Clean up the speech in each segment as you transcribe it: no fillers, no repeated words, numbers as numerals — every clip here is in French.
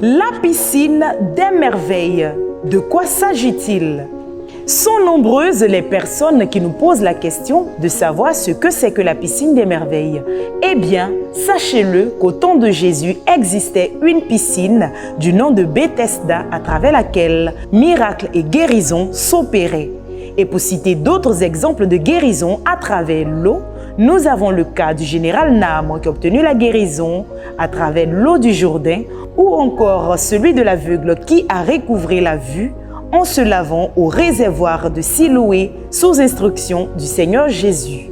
La piscine des merveilles. De quoi s'agit-il? Sont nombreuses les personnes qui nous posent la question de savoir ce que c'est que la piscine des merveilles. Eh bien, sachez-le qu'au temps de Jésus existait une piscine du nom de Bethesda à travers laquelle miracles et guérisons s'opéraient. Et pour citer d'autres exemples de guérison à travers l'eau, nous avons le cas du général Naaman qui a obtenu la guérison à travers l'eau du Jourdain, ou encore celui de l'aveugle qui a recouvré la vue en se lavant au réservoir de Siloé sous instruction du Seigneur Jésus.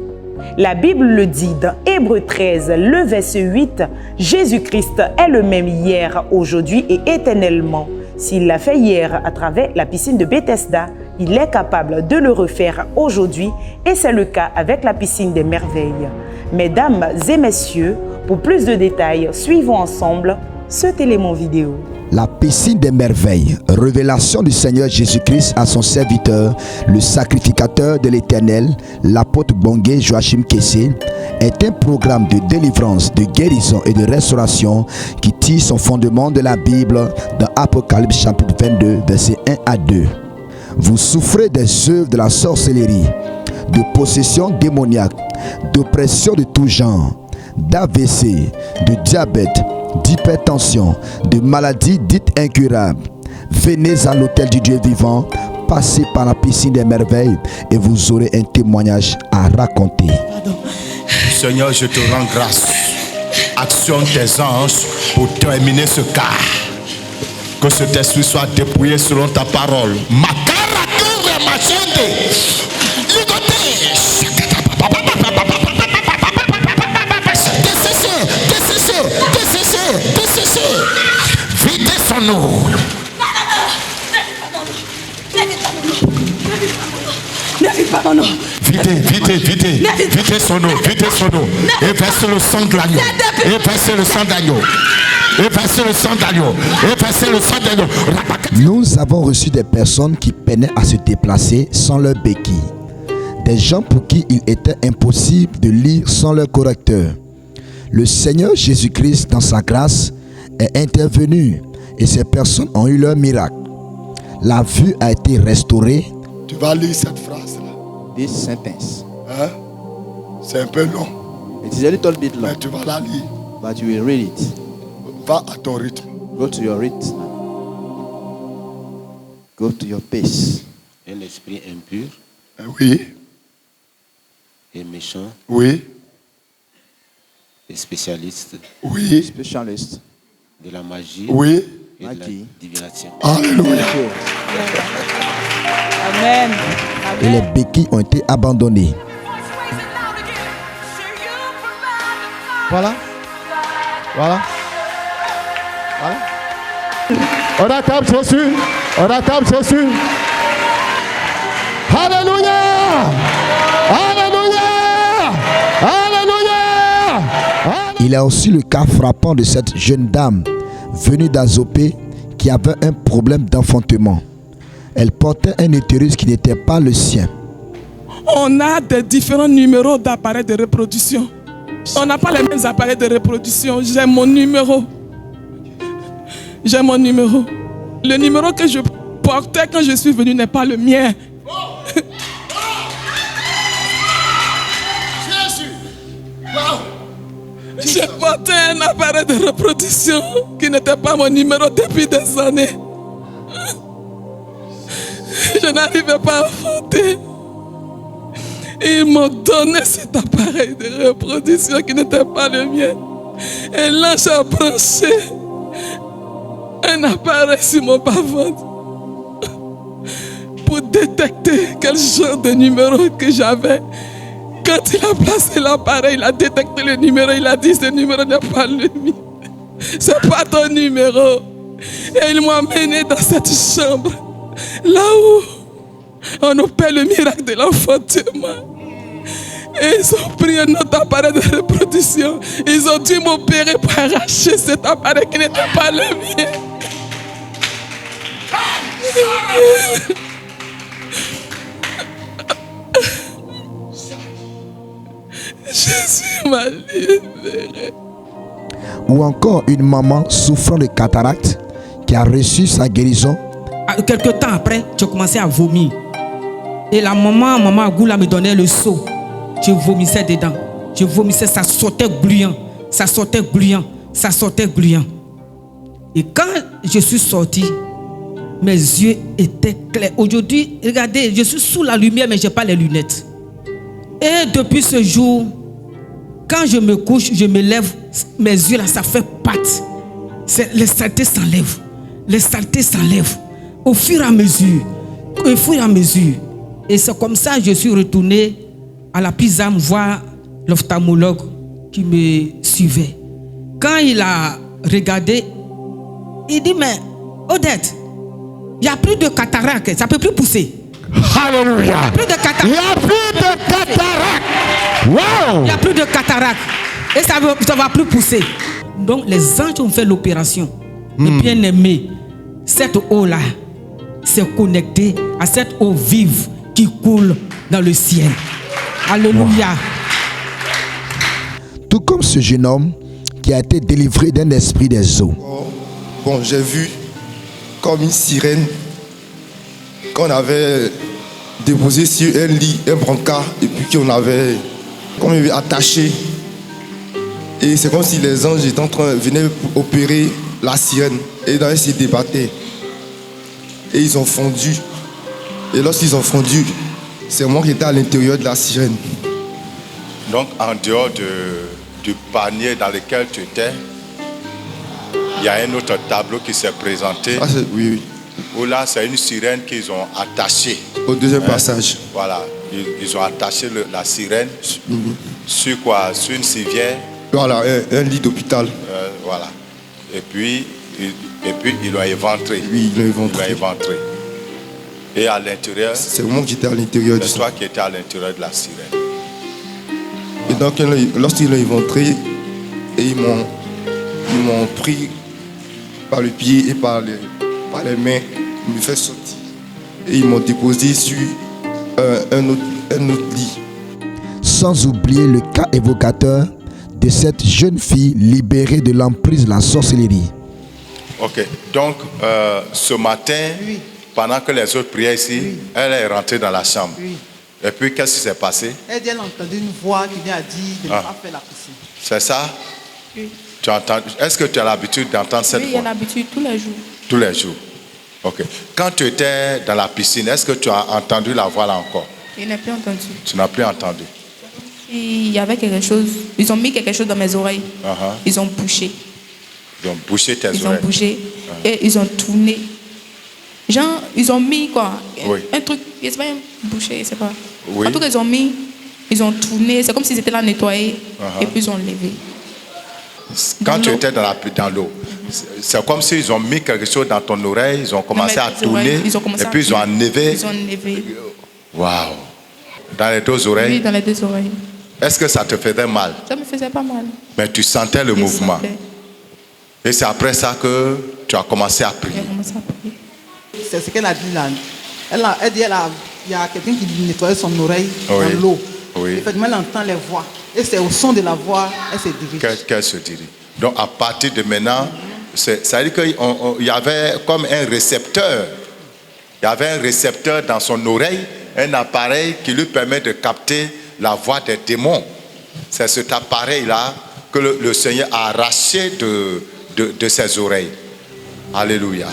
La Bible le dit dans Hébreux 13, le verset 8, Jésus-Christ est le même hier, aujourd'hui et éternellement. S'il l'a fait hier à travers la piscine de Bethesda, il est capable de le refaire aujourd'hui et c'est le cas avec la piscine des merveilles. Mesdames et messieurs, pour plus de détails, suivons ensemble cet élément vidéo. La piscine des merveilles, révélation du Seigneur Jésus-Christ à son serviteur, le sacrificateur de l'Éternel, l'apôtre Bongué Joachim Kessé, est un programme de délivrance, de guérison et de restauration qui tire son fondement de la Bible dans Apocalypse chapitre 22, versets 1 à 2. Vous souffrez des œuvres de la sorcellerie, de possession démoniaque, d'oppression de tout genre, d'AVC, de diabète, d'hypertension, de maladies dites incurables. Venez à l'autel du Dieu vivant, passez par la piscine des merveilles et vous aurez un témoignage à raconter. Seigneur, je te rends grâce. Actionne tes anges pour terminer ce cas. Que cet esprit soit dépouillé selon ta parole. Videz son eau. Videz son eau. Et versez le sang de l'agneau. Nous avons reçu des personnes qui peinaient à se déplacer sans leur béquille. Des gens pour qui il était impossible de lire sans leur correcteur. Le Seigneur Jésus-Christ, dans sa grâce, est intervenu et ces personnes ont eu leur miracle. La vue a été restaurée. Tu vas lire cette phrase-là. This sentence. Hein? C'est un peu long. It is a little bit long. Mais tu vas la lire. But you will read it. Va à ton rythme. Go to your rhythm. Go to your pace. Un esprit impur Oui. et méchant, Oui. des spécialistes Oui. Specialist. de la magie Oui. et de la Magie. divination. Alléluia. Amen. Et les béquilles ont été abandonnées. Voilà. On acclame Jésus. Alléluia. Il y a aussi le cas frappant de cette jeune dame venue d'Azopé qui avait un problème d'enfantement. Elle portait un utérus qui n'était pas le sien. On a des différents numéros d'appareils de reproduction. On n'a pas les mêmes appareils de reproduction. J'ai mon numéro. Le numéro que je portais quand je suis venu n'est pas le mien. J'ai porté un appareil de reproduction qui n'était pas mon numéro depuis des années. Je n'arrivais pas à enfanter. Ils m'ont donné cet appareil de reproduction qui n'était pas le mien. Et là, j'ai branché un appareil sur mon bas-ventre pour détecter quel genre de numéro que j'avais. Quand il a placé l'appareil, il a détecté le numéro, il a dit ce numéro n'est pas le mien. C'est pas ton numéro. Et il m'a emmené dans cette chambre, là où on opère le miracle de l'enfantement. Et ils ont pris un autre appareil de reproduction. Ils ont dû m'opérer pour arracher cet appareil qui n'était pas le mien. Jésus m'a libéré. Ou encore une maman souffrant de cataracte qui a reçu sa guérison. Quelque temps après, j'ai commencé à vomir. Et la maman Agoula me donnait le seau. Je vomissais dedans. Je vomissais, ça sortait gluant. Ça sortait gluant. Ça sortait gluant. Et quand je suis sorti, mes yeux étaient clairs. Aujourd'hui, regardez, je suis sous la lumière, mais je n'ai pas les lunettes. Et depuis ce jour, quand je me couche, je me lève, mes yeux là, ça fait pâte. Les saletés s'enlèvent. Les saletés s'enlèvent. Au fur et à mesure. Au fur et à mesure. Et c'est comme ça que je suis retourné à la Pisam voir l'ophtalmologue qui me suivait. Quand il a regardé, il dit, mais Odette, il n'y a plus de cataracte, ça ne peut plus pousser. Alléluia. Plus de cataracte. Il n'y a plus de cataracte. Wow. Il n'y a plus de cataracte. Et ça ne va plus pousser. Donc les anges ont fait l'opération. Le bien-aimé, cette eau-là s'est connectée à cette eau vive qui coule dans le ciel. Alléluia. Tout comme ce jeune homme qui a été délivré d'un esprit des eaux. Bon, j'ai vu comme une sirène qu'on avait déposée sur un lit, un brancard, et puis qu'on avait comme attaché. Et c'est comme si les anges étaient en train, venaient opérer la sirène. Et dans s'y débattaient. Et ils ont fondu. Et lorsqu'ils ont fondu, c'est moi qui étais à l'intérieur de la sirène. Donc, en dehors du panier dans lequel tu étais, il y a un autre tableau qui s'est présenté. Ah, oui, oui. Où là, c'est une sirène qu'ils ont attachée. Au deuxième passage. Voilà. Ils ont attaché la sirène sur quoi? Sur une civière. Voilà, un lit d'hôpital. Voilà. Et puis, ils l'ont éventré. Oui, ils l'ont éventré. Et à l'intérieur, c'est moi qui étais à l'intérieur de ça. C'est toi qui étais à l'intérieur de la sirène. Et donc, lorsqu'ils l'ont éventré, et ils m'ont pris par le pied et par les mains, ils me fait sortir. Et ils m'ont déposé sur un autre lit. Sans oublier le cas évocateur de cette jeune fille libérée de l'emprise de la sorcellerie. Ok, donc ce matin, pendant que les autres priaient ici, elle est rentrée dans la chambre. Et puis qu'est-ce qui s'est passé? Elle a entendu une voix qui lui a dit de ne pas faire la piscine. C'est ça? Oui. Est-ce que tu as l'habitude d'entendre cette voix? Oui, il y a l'habitude tous les jours. Tous les jours. Ok. Quand tu étais dans la piscine, est-ce que tu as entendu la voix là encore? Je n'ai plus entendu. Tu n'as plus entendu? Il y avait quelque chose. Ils ont mis quelque chose dans mes oreilles. Ils ont bouché. Ils ont bouché tes oreilles. Ils ont bougé et ils ont tourné. Genre, ils ont mis quoi? Un truc, je ne sais pas, bouché, je ne sais pas. Oui. En tout cas, ils ont tourné. C'est comme s'ils étaient là nettoyés et puis ils ont levé. Quand tu étais dans l'eau, c'est comme s'ils ont mis quelque chose dans ton oreille, ils ont commencé à tourner et puis ils ont enlevé. Ils ont enlevé. Waouh! Dans les deux oreilles? Oui, dans les deux oreilles. Est-ce que ça te faisait mal? Ça me faisait pas mal. Mais tu sentais le mouvement. Et c'est après ça que tu as commencé à prier. C'est ce qu'elle a dit là. Elle dit il y a quelqu'un qui nettoyait son oreille dans l'eau. Oui. Effectivement, elle entend les voix. Et c'est au son de la voix, elle se dirige. Qu'elle se dirige. Donc à partir de maintenant, ça veut dire qu'il y avait comme un récepteur. Il y avait un récepteur dans son oreille, un appareil qui lui permet de capter la voix des démons. C'est cet appareil-là que le Seigneur a arraché de ses oreilles. Alléluia.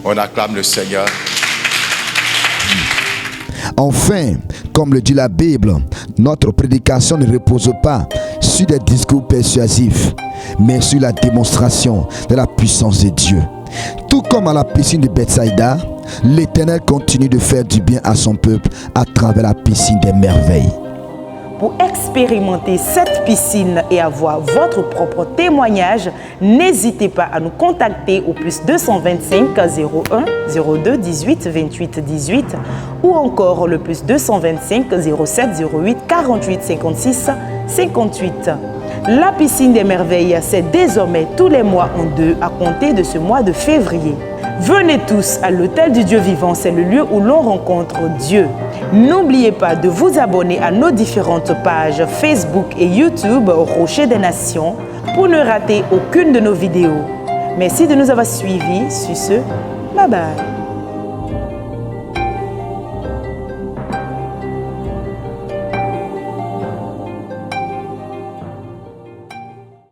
On acclame le Seigneur. Enfin, comme le dit la Bible, notre prédication ne repose pas sur des discours persuasifs, mais sur la démonstration de la puissance de Dieu. Tout comme à la piscine de Bethsaïda, l'Éternel continue de faire du bien à son peuple à travers la piscine des merveilles. Pour expérimenter cette piscine et avoir votre propre témoignage, n'hésitez pas à nous contacter au plus 225 01 02 18 28 18 ou encore le plus 225 07 08 48 56 58. La piscine des merveilles, c'est désormais tous les mois en 2 à compter de ce mois de février. Venez tous à l'Hôtel du Dieu vivant, c'est le lieu où l'on rencontre Dieu. N'oubliez pas de vous abonner à nos différentes pages Facebook et YouTube Rocher des Nations pour ne rater aucune de nos vidéos. Merci de nous avoir suivis. Sur ce, bye bye.